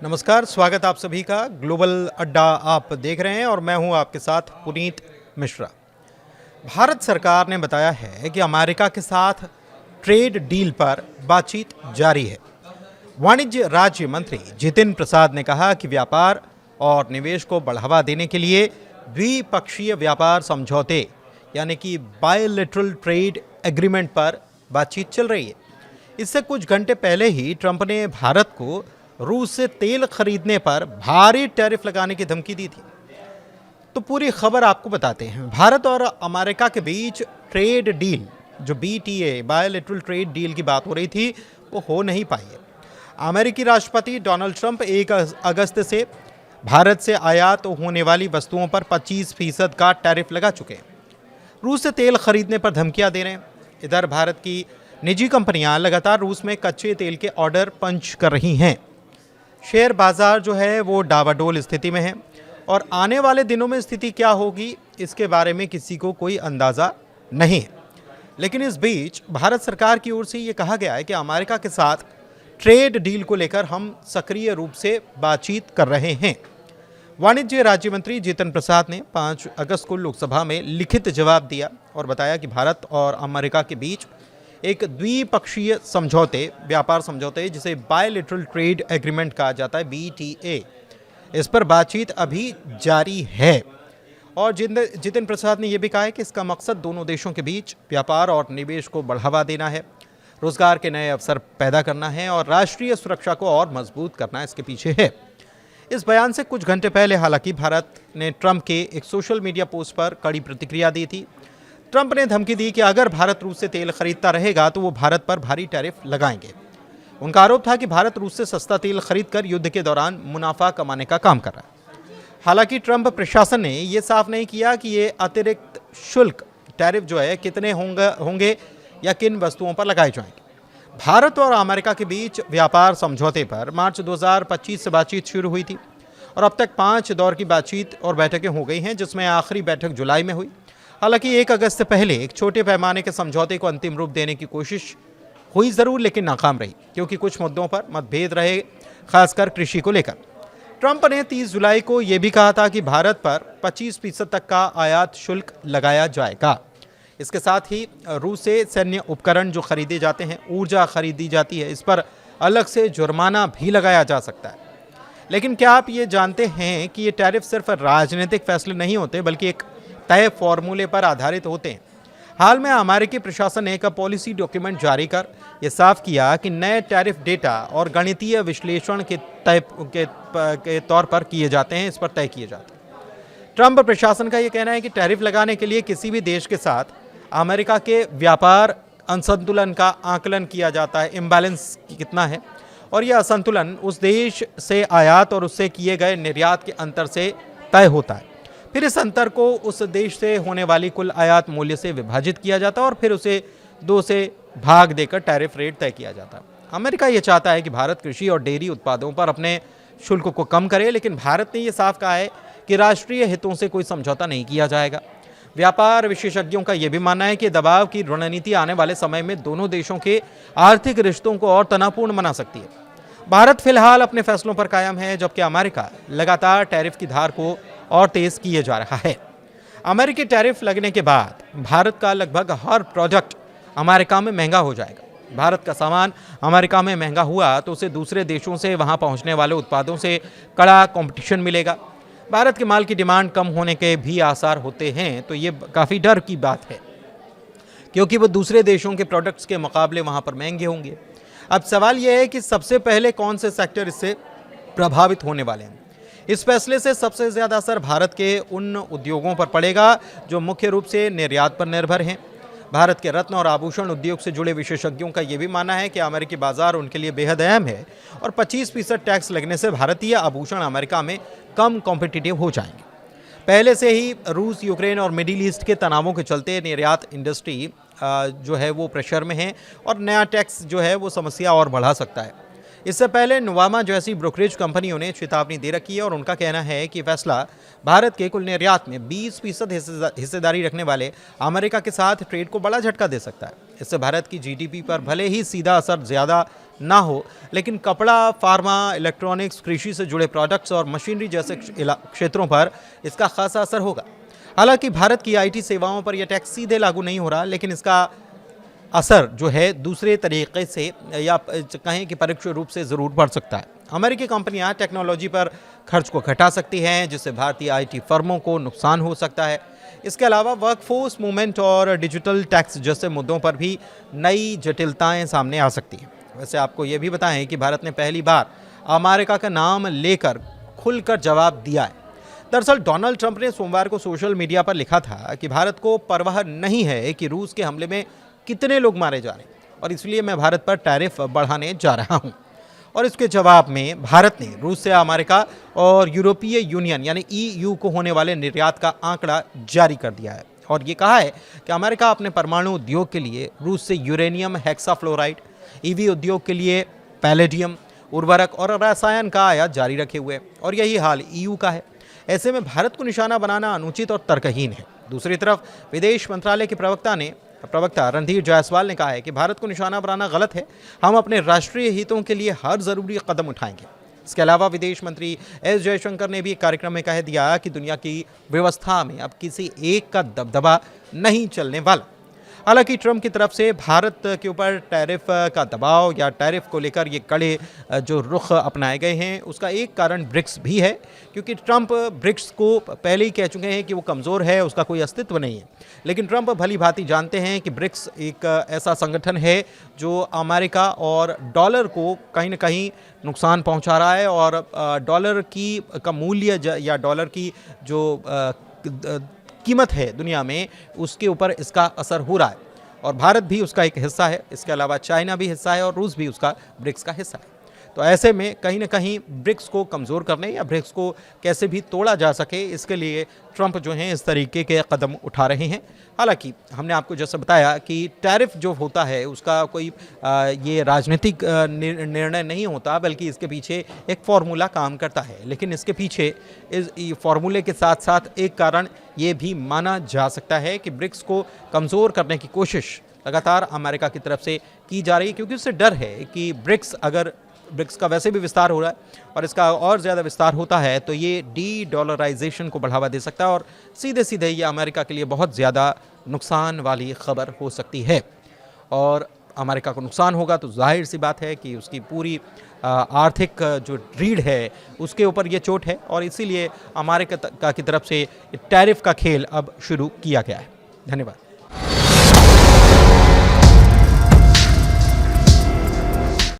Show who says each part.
Speaker 1: नमस्कार, स्वागत आप सभी का ग्लोबल अड्डा आप देख रहे हैं और मैं हूं आपके साथ पुनीत मिश्रा। भारत सरकार ने बताया है कि अमेरिका के साथ ट्रेड डील पर बातचीत जारी है। वाणिज्य राज्य मंत्री जितिन प्रसाद ने कहा कि व्यापार और निवेश को बढ़ावा देने के लिए द्विपक्षीय व्यापार समझौते यानी कि बायलैटरल ट्रेड एग्रीमेंट पर बातचीत चल रही है। इससे कुछ घंटे पहले ही ट्रंप ने भारत को रूस से तेल खरीदने पर भारी टैरिफ लगाने की धमकी दी थी। तो पूरी खबर आपको बताते हैं। भारत और अमेरिका के बीच ट्रेड डील जो BTA बायलैटरल ट्रेड डील की बात हो रही थी वो हो नहीं पाई है। अमेरिकी राष्ट्रपति डोनाल्ड ट्रंप 1 अगस्त से भारत से आयात होने वाली वस्तुओं पर 25% का टैरिफ लगा चुके हैं। रूस से तेल खरीदने पर धमकियां दे रहे हैं। इधर भारत की निजी कंपनियां लगातार रूस में कच्चे तेल के ऑर्डर पंच कर रही हैं। शेयर बाजार जो है वो डावाडोल स्थिति में है और आने वाले दिनों में स्थिति क्या होगी इसके बारे में किसी को कोई अंदाज़ा नहीं है। लेकिन इस बीच भारत सरकार की ओर से ये कहा गया है कि अमेरिका के साथ ट्रेड डील को लेकर हम सक्रिय रूप से बातचीत कर रहे हैं। वाणिज्य राज्य मंत्री जितिन प्रसाद ने 5 अगस्त को लोकसभा में लिखित जवाब दिया और बताया कि भारत और अमेरिका के बीच एक द्विपक्षीय समझौते व्यापार समझौते जिसे बायलैटरल ट्रेड एग्रीमेंट कहा जाता है BTA, इस पर बातचीत अभी जारी है। और जितिन प्रसाद ने यह भी कहा है कि इसका मकसद दोनों देशों के बीच व्यापार और निवेश को बढ़ावा देना है, रोजगार के नए अवसर पैदा करना है और राष्ट्रीय सुरक्षा को और मजबूत करना इसके पीछे है। इस बयान से कुछ घंटे पहले हालांकि भारत ने ट्रंप के एक सोशल मीडिया पोस्ट पर कड़ी प्रतिक्रिया दी थी। ट्रंप ने धमकी दी कि अगर भारत रूस से तेल खरीदता रहेगा तो वो भारत पर भारी टैरिफ लगाएंगे। उनका आरोप था कि भारत रूस से सस्ता तेल खरीदकर युद्ध के दौरान मुनाफा कमाने का काम कर रहा है। हालांकि ट्रंप प्रशासन ने ये साफ नहीं किया कि ये अतिरिक्त शुल्क टैरिफ जो है कितने होंगे या किन वस्तुओं पर लगाए जाएंगे। भारत और अमेरिका के बीच व्यापार समझौते पर मार्च 2025 से बातचीत शुरू हुई थी और अब तक 5 दौर की बातचीत और बैठकें हो गई हैं, जिसमें आखिरी बैठक जुलाई में हुई। हालांकि 1 अगस्त से पहले एक छोटे पैमाने के समझौते को अंतिम रूप देने की कोशिश हुई जरूर, लेकिन नाकाम रही क्योंकि कुछ मुद्दों पर मतभेद रहे, खासकर कृषि को लेकर। ट्रंप ने 30 जुलाई को यह भी कहा था कि भारत पर 25% तक का आयात शुल्क लगाया जाएगा। इसके साथ ही रूस से सैन्य उपकरण जो खरीदे जाते हैं, ऊर्जा खरीदी जाती है, इस पर अलग से जुर्माना भी लगाया जा सकता है। लेकिन क्या आप ये जानते हैं कि ये टैरिफ सिर्फ राजनीतिक फैसले नहीं होते बल्कि एक तय फॉर्मूले पर आधारित होते हैं। हाल में अमेरिकी प्रशासन ने एक पॉलिसी डॉक्यूमेंट जारी कर यह साफ किया कि नए टैरिफ डेटा और गणितीय विश्लेषण के तौर पर किए जाते हैं, इस पर तय किए जाते हैं। ट्रंप प्रशासन का यह कहना है कि टैरिफ लगाने के लिए किसी भी देश के साथ अमेरिका के व्यापार असंतुलन का आकलन किया जाता है, इम्बैलेंस कितना है, और यह असंतुलन उस देश से आयात और उससे किए गए निर्यात के अंतर से तय होता है। फिर इस अंतर को उस देश से होने वाली कुल आयात मूल्य से विभाजित किया जाता है और फिर उसे 2 से भाग देकर टैरिफ रेट तय किया जाता है। अमेरिका ये चाहता है कि भारत कृषि और डेयरी उत्पादों पर अपने शुल्क को कम करे, लेकिन भारत ने यह साफ कहा है कि राष्ट्रीय हितों से कोई समझौता नहीं किया जाएगा। व्यापार विशेषज्ञों का यह भी मानना है कि दबाव की रणनीति आने वाले समय में दोनों देशों के आर्थिक रिश्तों को और तनावपूर्ण बना सकती है। भारत फिलहाल अपने फैसलों पर कायम है, जबकि अमेरिका लगातार टैरिफ की धार को और तेज किए जा रहा है। अमेरिकी टैरिफ लगने के बाद भारत का लगभग हर प्रोडक्ट अमेरिका में महंगा हो जाएगा। भारत का सामान अमेरिका में महंगा हुआ तो उसे दूसरे देशों से वहां पहुंचने वाले उत्पादों से कड़ा कंपटीशन मिलेगा। भारत के माल की डिमांड कम होने के भी आसार होते हैं, तो ये काफ़ी डर की बात है क्योंकि वो दूसरे देशों के प्रोडक्ट्स के मुकाबले वहां पर महंगे होंगे। अब सवाल यह है कि सबसे पहले कौन से सेक्टर इससे प्रभावित होने वाले हैं। इस फैसले से सबसे ज़्यादा असर भारत के उन उद्योगों पर पड़ेगा जो मुख्य रूप से निर्यात पर निर्भर हैं। भारत के रत्न और आभूषण उद्योग से जुड़े विशेषज्ञों का यह भी मानना है कि अमेरिकी बाजार उनके लिए बेहद अहम है और 25% टैक्स लगने से भारतीय आभूषण अमेरिका में कम कॉम्पिटिटिव हो जाएंगे। पहले से ही रूस, यूक्रेन और मिडिल ईस्ट के तनावों के चलते निर्यात इंडस्ट्री जो है वो प्रेशर में है और नया टैक्स जो है वो समस्या और बढ़ा सकता है। इससे पहले नुवामा जैसी ब्रोकरेज कंपनियों ने चेतावनी दे रखी है और उनका कहना है कि फैसला भारत के कुल निर्यात में 20% हिस्सेदारी रखने वाले अमेरिका के साथ ट्रेड को बड़ा झटका दे सकता है। इससे भारत की जीडीपी पर भले ही सीधा असर ज़्यादा ना हो, लेकिन कपड़ा, फार्मा, इलेक्ट्रॉनिक्स, कृषि से जुड़े प्रोडक्ट्स और मशीनरी जैसे क्षेत्रों पर इसका खासा असर होगा। हालांकि भारत की आईटी सेवाओं पर यह टैक्स सीधे लागू नहीं हो रहा, लेकिन इसका असर जो है दूसरे तरीके से या कहें कि परोक्ष रूप से ज़रूर बढ़ सकता है। अमेरिकी कंपनियां टेक्नोलॉजी पर खर्च को घटा सकती हैं, जिससे भारतीय आईटी फर्मों को नुकसान हो सकता है। इसके अलावा वर्कफोर्स मूवमेंट और डिजिटल टैक्स जैसे मुद्दों पर भी नई जटिलताएं सामने आ सकती हैं। वैसे आपको ये भी बताएं कि भारत ने पहली बार अमेरिका का नाम लेकर खुलकर जवाब दिया है। दरअसल डोनाल्ड ट्रंप ने सोमवार को सोशल मीडिया पर लिखा था कि भारत को परवाह नहीं है कि रूस के हमले में कितने लोग मारे जा रहे हैं और इसलिए मैं भारत पर टैरिफ बढ़ाने जा रहा हूं। और इसके जवाब में भारत ने रूस से अमेरिका और यूरोपीय यूनियन यानी ईयू को होने वाले निर्यात का आंकड़ा जारी कर दिया है और ये कहा है कि अमेरिका अपने परमाणु उद्योग के लिए रूस से यूरेनियम हेक्साफ्लोराइड, ईवी उद्योग के लिए पैलेडियम, उर्वरक और रसायन का आयात जारी रखे हुए और यही हाल ईयू का है। ऐसे में भारत को निशाना बनाना अनुचित और तर्कहीन है। दूसरी तरफ विदेश मंत्रालय के प्रवक्ता रणधीर जायसवाल ने कहा है कि भारत को निशाना बनाना गलत है, हम अपने राष्ट्रीय हितों के लिए हर जरूरी कदम उठाएंगे। इसके अलावा विदेश मंत्री एस जयशंकर ने भी एक कार्यक्रम में कह दिया कि दुनिया की व्यवस्था में अब किसी एक का दबदबा नहीं चलने वाला। हालांकि ट्रंप की तरफ से भारत के ऊपर टैरिफ का दबाव या टैरिफ को लेकर ये कड़े जो रुख अपनाए गए हैं, उसका एक कारण ब्रिक्स भी है, क्योंकि ट्रंप ब्रिक्स को पहले ही कह चुके हैं कि वो कमज़ोर है, उसका कोई अस्तित्व नहीं है। लेकिन ट्रंप भली भांति जानते हैं कि ब्रिक्स एक ऐसा संगठन है जो अमेरिका और डॉलर को कहीं ना कहीं नुकसान पहुंचा रहा है और डॉलर का मूल्य या डॉलर की जो कीमत है दुनिया में, उसके ऊपर इसका असर हो रहा है और भारत भी उसका एक हिस्सा है। इसके अलावा चाइना भी हिस्सा है और रूस भी उसका ब्रिक्स का हिस्सा है। तो ऐसे में कहीं ना कहीं ब्रिक्स को कमज़ोर करने या ब्रिक्स को कैसे भी तोड़ा जा सके, इसके लिए ट्रंप जो हैं इस तरीके के कदम उठा रहे हैं। हालांकि हमने आपको जैसे बताया कि टैरिफ जो होता है उसका कोई ये राजनीतिक निर्णय नहीं होता, बल्कि इसके पीछे एक फार्मूला काम करता है। लेकिन इसके पीछे इस फार्मूले के साथ साथ एक कारण ये भी माना जा सकता है कि ब्रिक्स को कमज़ोर करने की कोशिश लगातार अमेरिका की तरफ से की जा रही है, क्योंकि उससे डर है कि ब्रिक्स का वैसे भी विस्तार हो रहा है और इसका और ज़्यादा विस्तार होता है तो ये डी डॉलराइजेशन को बढ़ावा दे सकता है और सीधे सीधे ये अमेरिका के लिए बहुत ज़्यादा नुकसान वाली खबर हो सकती है। और अमेरिका को नुकसान होगा तो जाहिर सी बात है कि उसकी पूरी आर्थिक जो रीढ़ है उसके ऊपर ये चोट है और इसीलिए अमेरिका की तरफ से टैरिफ का खेल अब शुरू किया गया है। धन्यवाद।